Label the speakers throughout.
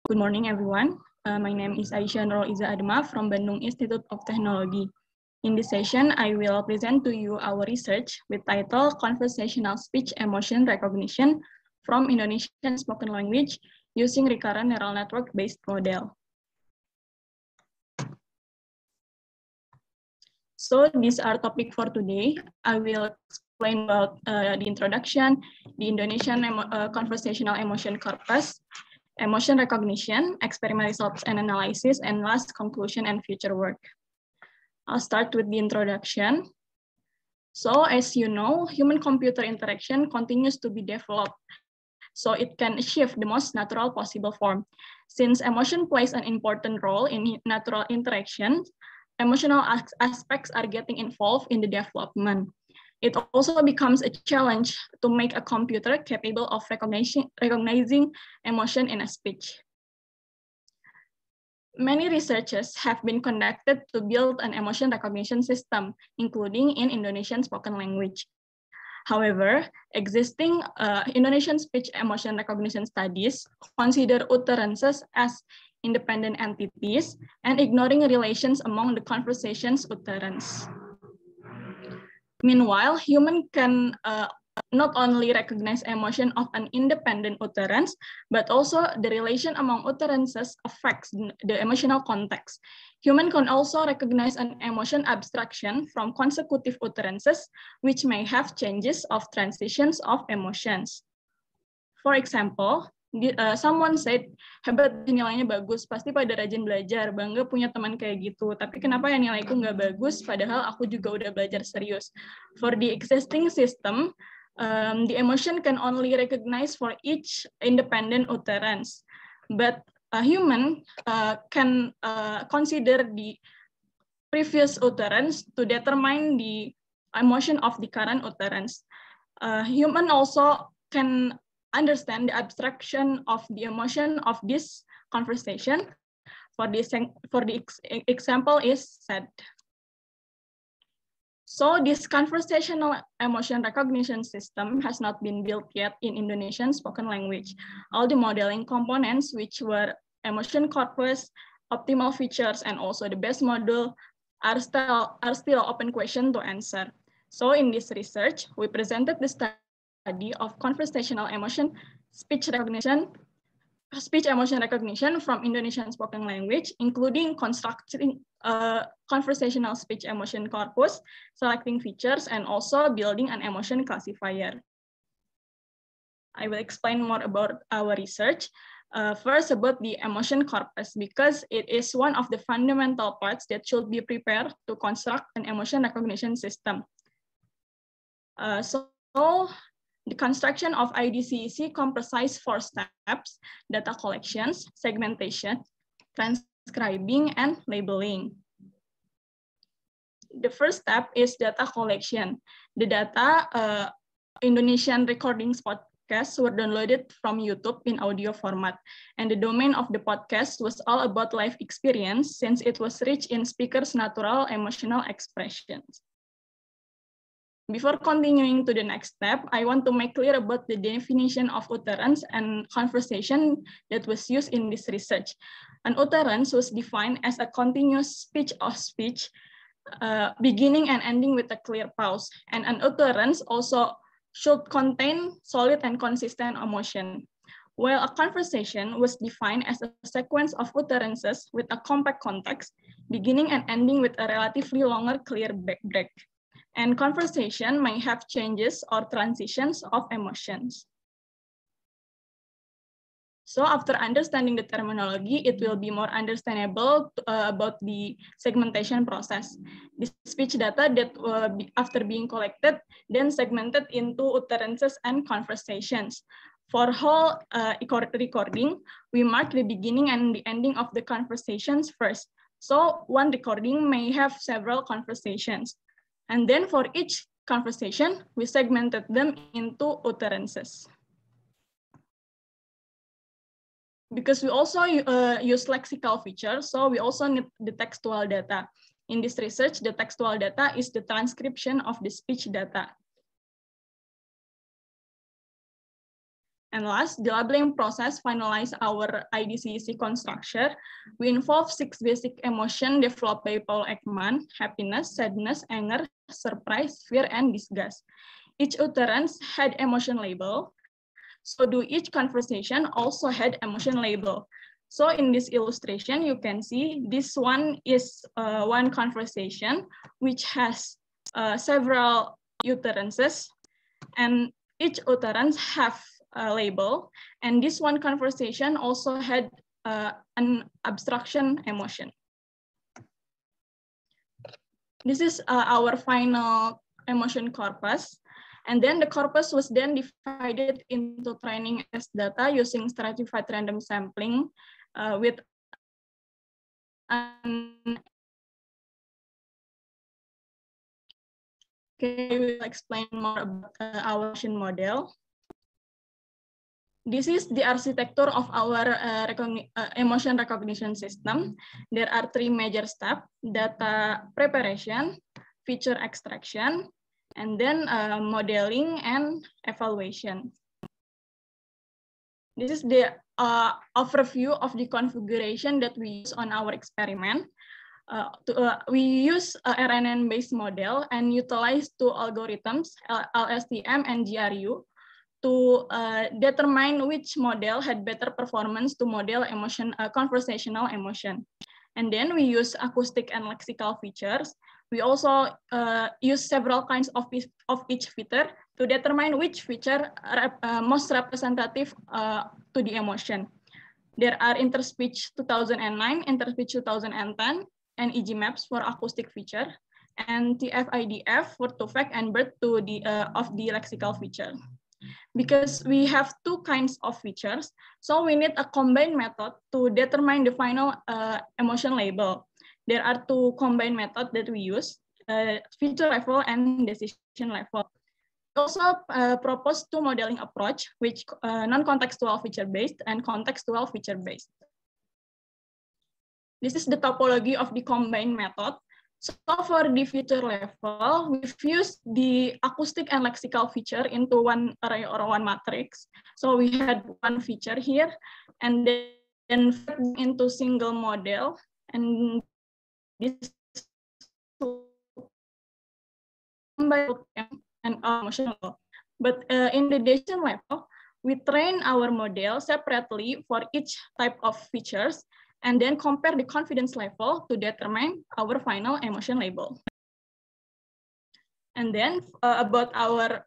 Speaker 1: Good morning, everyone. My name is Aisyah Nurul Iza Adma from Bandung Institute of Technology. In this session, I will present to you our research with title Conversational Speech Emotion Recognition from Indonesian Spoken Language using Recurrent Neural Network-based model. So these are topic for today. I will explain about the introduction, the Indonesian conversational emotion corpus, emotion recognition, experiment results and analysis, and last conclusion and future work. I'll start with the introduction. So as you know, human-computer interaction continues to be developed, so it can achieve the most natural possible form. Since emotion plays an important role in natural interaction, emotional aspects are getting involved in the development. It also becomes a challenge to make a computer capable of recognizing emotion in a speech. Many researches have been conducted to build an emotion recognition system, including in Indonesian spoken language. However, existing Indonesian speech emotion recognition studies consider utterances as independent entities and ignoring relations among the conversation's utterance. Meanwhile, human can not only recognize emotion of an independent utterance, but also the relation among utterances affects the emotional context. Human can also recognize an emotion abstraction from consecutive utterances, which may have changes of transitions of emotions. For example, someone said, hebat nilainya bagus, pasti pada rajin belajar, bangga punya teman kayak gitu. Tapi kenapa ya nilaiku nggak bagus, padahal aku juga udah belajar serius. For the existing system, the emotion can only recognize for each independent utterance. But a human can consider the previous utterance to determine the emotion of the current utterance. Human also can understand the abstraction of the emotion of this conversation. For the example is sad. So this conversational emotion recognition system has not been built yet in Indonesian spoken language. All the modeling components, which were emotion corpus, optimal features, and also the best model are still open question to answer. So in this research, we presented the study of conversational emotion speech emotion recognition from Indonesian spoken language, including constructing conversational speech emotion corpus, selecting features, and also building an emotion classifier. I will explain more about our research. First, about the emotion corpus, because it is one of the fundamental parts that should be prepared to construct an emotion recognition system. So the construction of IDCEC comprises 4 steps: data collections, segmentation, transcribing, and labeling. The first step is data collection. The data Indonesian recordings podcasts were downloaded from YouTube in audio format, and the domain of the podcast was all about life experience since it was rich in speakers' natural emotional expressions. Before continuing to the next step, I want to make clear about the definition of utterance and conversation that was used in this research. An utterance was defined as a continuous speech of speech, beginning and ending with a clear pause. And an utterance also should contain solid and consistent emotion. While a conversation was defined as a sequence of utterances with a compact context, beginning and ending with a relatively longer clear break. And conversation may have changes or transitions of emotions. So after understanding the terminology, it will be more understandable about the segmentation process. The speech data that after being collected, then segmented into utterances and conversations. For whole recording, we mark the beginning and the ending of the conversations first. So one recording may have several conversations. And then for each conversation, we segmented them into utterances. Because we also use lexical features, so we also need the textual data. In this research, the textual data is the transcription of the speech data. And last, the labeling process finalized our IDCEC construction. We involve 6 basic emotions developed by Paul Ekman: happiness, sadness, anger, surprise, fear, and disgust. Each utterance had emotion label. So do each conversation also had emotion label. So in this illustration, you can see this one is one conversation which has several utterances, and each utterance have a label. And this one conversation also had an abstraction emotion. This is our final emotion corpus. And then the corpus was then divided into training test data using stratified random sampling with an... Okay, we'll explain more about our emotion model. This is the architecture of our emotion recognition system. There are 3 major steps: data preparation, feature extraction, and then modeling and evaluation. This is the overview of the configuration that we use on our experiment. We use RNN-based model and utilize 2 algorithms, LSTM and GRU, to determine which model had better performance to model conversational emotion. And then we use acoustic and lexical features. We also use several kinds of each feature to determine which feature most representative to the emotion. There are Interspeech 2009, Interspeech 2010, and EG-Maps for acoustic feature, and TF-IDF for TOEFAC and BERT of the lexical feature. Because we have 2 kinds of features, so we need a combined method to determine the final emotion label. There are 2 combined methods that we use, feature level and decision level. We also propose 2 modeling approach, which non-contextual feature-based and contextual feature-based. This is the topology of the combined method. So for the feature level, we've used the acoustic and lexical feature into one array or one matrix. So we had one feature here, and then into single model, and this and emotional. But in the decision level, we train our model separately for each type of features, and then compare the confidence level to determine our final emotion label. And then about our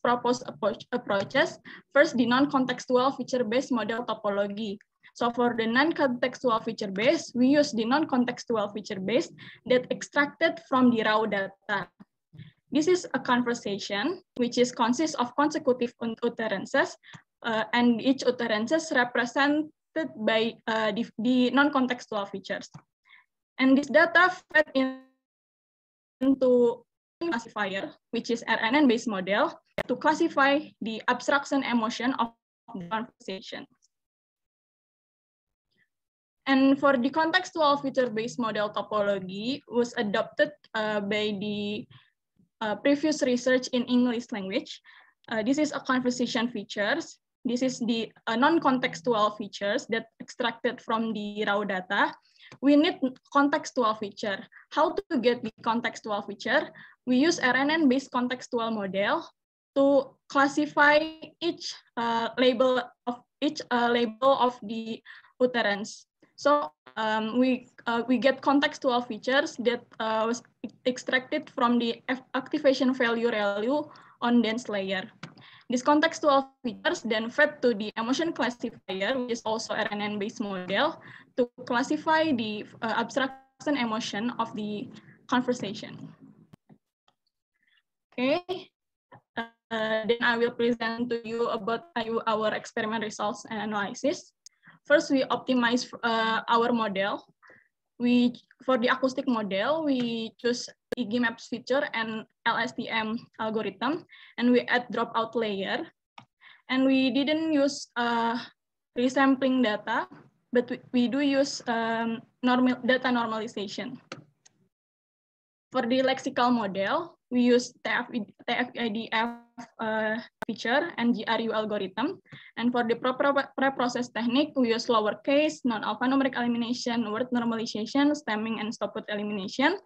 Speaker 1: proposed approaches, first the non-contextual feature-based model topology. So for the non-contextual feature-based, we use the non-contextual feature-based that extracted from the raw data. This is a conversation which consists of consecutive utterances, and each utterances represent by the non-contextual features. And this data fed into classifier, which is RNN-based model, to classify the abstraction emotion of the conversation. And for the contextual feature-based model topology was adopted by the previous research in English language. This is a conversation features. This is the non-contextual features that extracted from the raw data. We need contextual feature. How to get the contextual feature? We use RNN-based contextual model to classify each label of the utterance. So we get contextual features that was extracted from the activation value on dense layer. These contextual features then fed to the emotion classifier, which is also RNN-based model, to classify the abstraction emotion of the conversation. Okay, then I will present to you about our experiment results and analysis. First, we optimize our model. For the acoustic model, we choose EG-Maps feature and LSTM algorithm, and we add dropout layer. And we didn't use resampling data, but we do use data normalization. For the lexical model, we use TF-IDF feature and GRU algorithm. And for the pre-process technique, we use lowercase, non-alphanumeric elimination, word normalization, stemming, and stop-word elimination.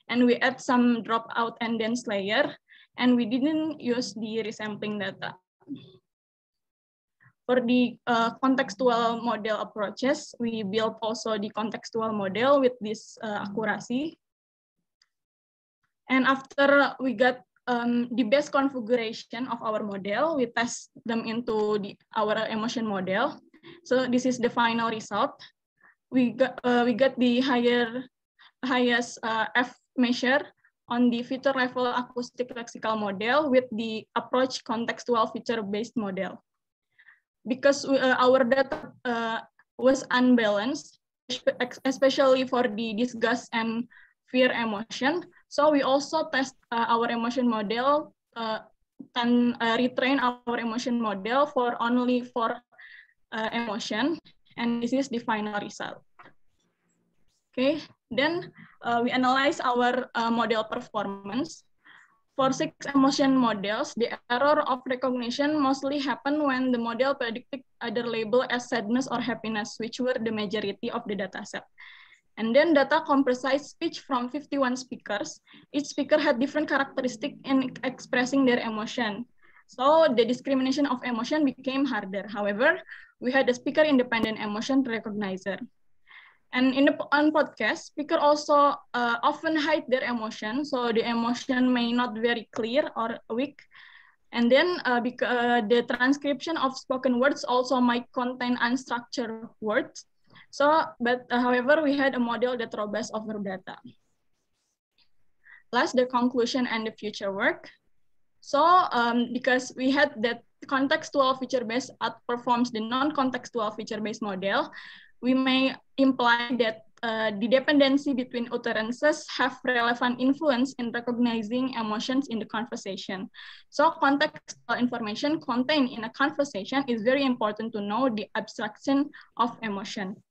Speaker 1: And we add some dropout and dense layer, and we didn't use the resampling data. For the contextual model approaches, we built also the contextual model with this accuracy. And after we got the best configuration of our model, we test them into our emotion model. So this is the final result. We got the highest F measure on the feature level acoustic lexical model with the approach contextual feature-based model. Because our data was unbalanced, especially for the disgust and fear emotion. So we also test our emotion model and retrain our emotion model for only 4 emotion, and this is the final result. Okay, then we analyze our model performance. For 6 emotion models, the error of recognition mostly happened when the model predicted either label as sadness or happiness, which were the majority of the data set. And then data comprised speech from 51 speakers. Each speaker had different characteristics in expressing their emotion. So the discrimination of emotion became harder. However, we had a speaker-independent emotion recognizer. And on podcast, speaker also often hide their emotion, so the emotion may not very clear or weak. And then the transcription of spoken words also might contain unstructured words. So, but however, we had a model that robust over data. Last, the conclusion and the future work. So, because we had that contextual feature-based outperforms the non-contextual feature-based model, we may imply that the dependency between utterances have relevant influence in recognizing emotions in the conversation. So contextual information contained in a conversation is very important to know the abstraction of emotion.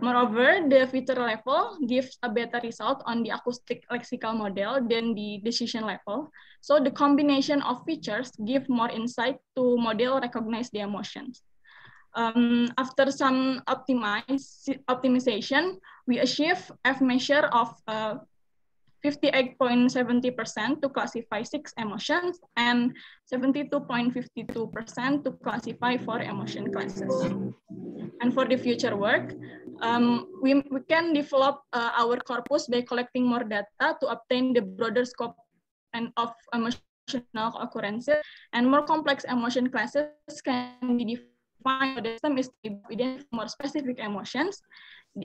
Speaker 1: Moreover, the feature level gives a better result on the acoustic lexical model than the decision level. So the combination of features give more insight to model recognize the emotions. After some optimization, we achieve F measure of 58.70% to classify 6 emotions and 72.52% to classify 4 emotion classes. And for the future work, we can develop our corpus by collecting more data to obtain the broader scope and of emotional occurrences, and more complex emotion classes can be defined. The system is to identify more specific emotions.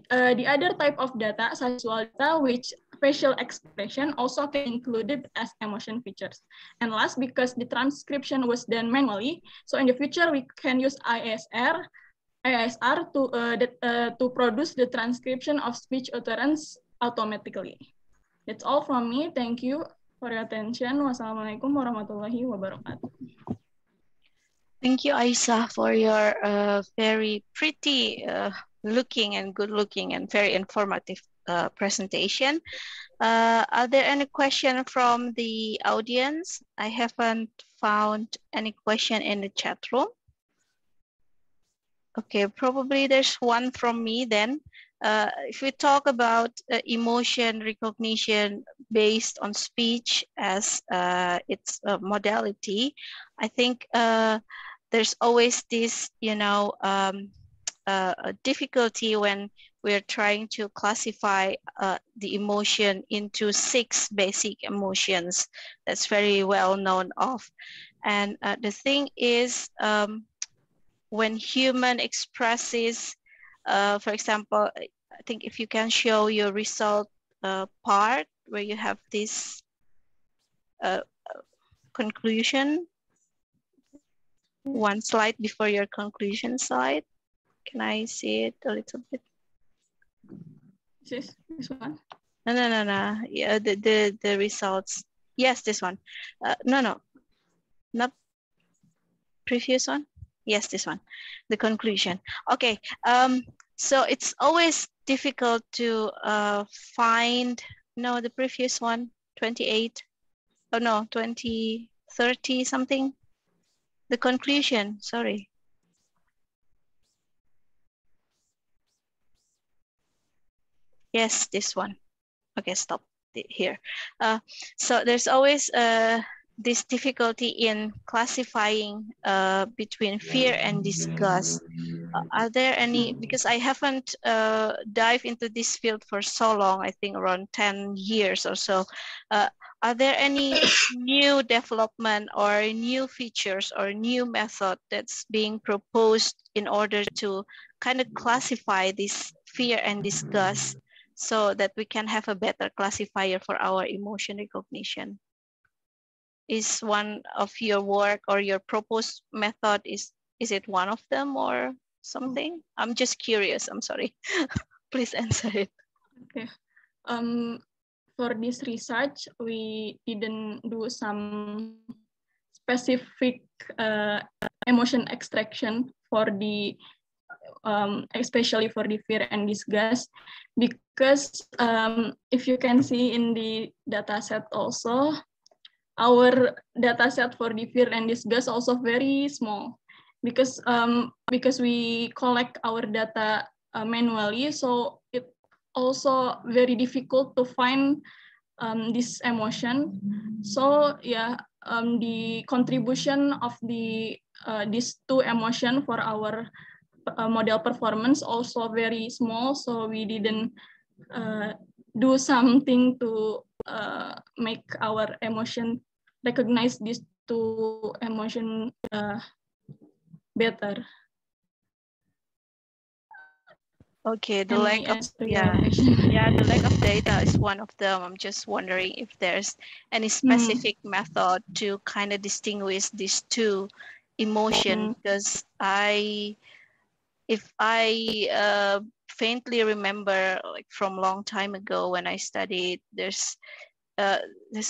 Speaker 1: The other type of data, such as data, which facial expression also can be included as emotion features. And last, because the transcription was done manually, so in the future we can use ISR to produce the transcription of speech utterance automatically. That's all from me. Thank you for your attention. Wassalamualaikum warahmatullahi wabarakatuh.
Speaker 2: Thank you, Aisa, for your very pretty looking and good looking and very informative presentation. Are there any questions from the audience? I haven't found any question in the chat room. Okay, probably there's one from me then. If we talk about emotion recognition based on speech as its modality, I think there's always this, difficulty when we're trying to classify the emotion into 6 basic emotions that's very well known of. And the thing is, when human expresses, for example, I think if you can show your result part where you have this conclusion, one slide before your conclusion slide. Can I see it a little bit?
Speaker 1: This one?
Speaker 2: No. Yeah, the results. Yes, this one. No, not previous one. Yes, this one. The conclusion. Okay. So it's always difficult to find. No, the previous one, 28. Oh no, 2030 something. The conclusion, sorry. Yes, this one. Okay, stop it here. So there's always this difficulty in classifying between fear and disgust. Are there any, because I haven't dived into this field for so long, I think around 10 years or so. Are there any new development or new features or new method that's being proposed in order to kind of classify this fear and disgust so that we can have a better classifier for our emotion recognition? Is one of your work or your proposed method, is it one of them or something? I'm just curious, I'm sorry. Please answer it.
Speaker 1: Okay. For this research, we didn't do some specific emotion extraction for the especially for the fear and disgust, because if you can see in the data set also, our data set for the fear and disgust also very small, because we collect our data manually, so it also very difficult to find this emotion. So yeah, the contribution of the these two emotion for our model performance also very small. So we didn't do something to make our emotion recognize these two emotion better.
Speaker 2: Okay, the
Speaker 1: Any
Speaker 2: lack of,
Speaker 1: answer your
Speaker 2: yeah,
Speaker 1: question?
Speaker 2: yeah, the lack of data is one of them. I'm just wondering if there's any specific method to kind of distinguish these two emotions, because if I faintly remember, like from a long time ago when I studied, there's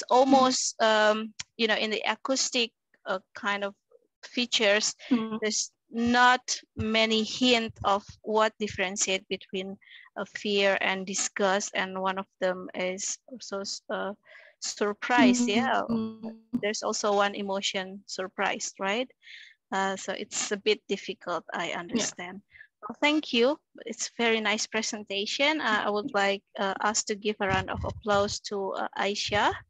Speaker 2: almost you know, in the acoustic kind of features, there's not many hint of what differentiate between fear and disgust, and one of them is also surprise. Yeah, there's also one emotion, surprise, right? So it's a bit difficult, I understand. Yeah. Well, thank you. It's a very nice presentation. I would like us to give a round of applause to Aisha.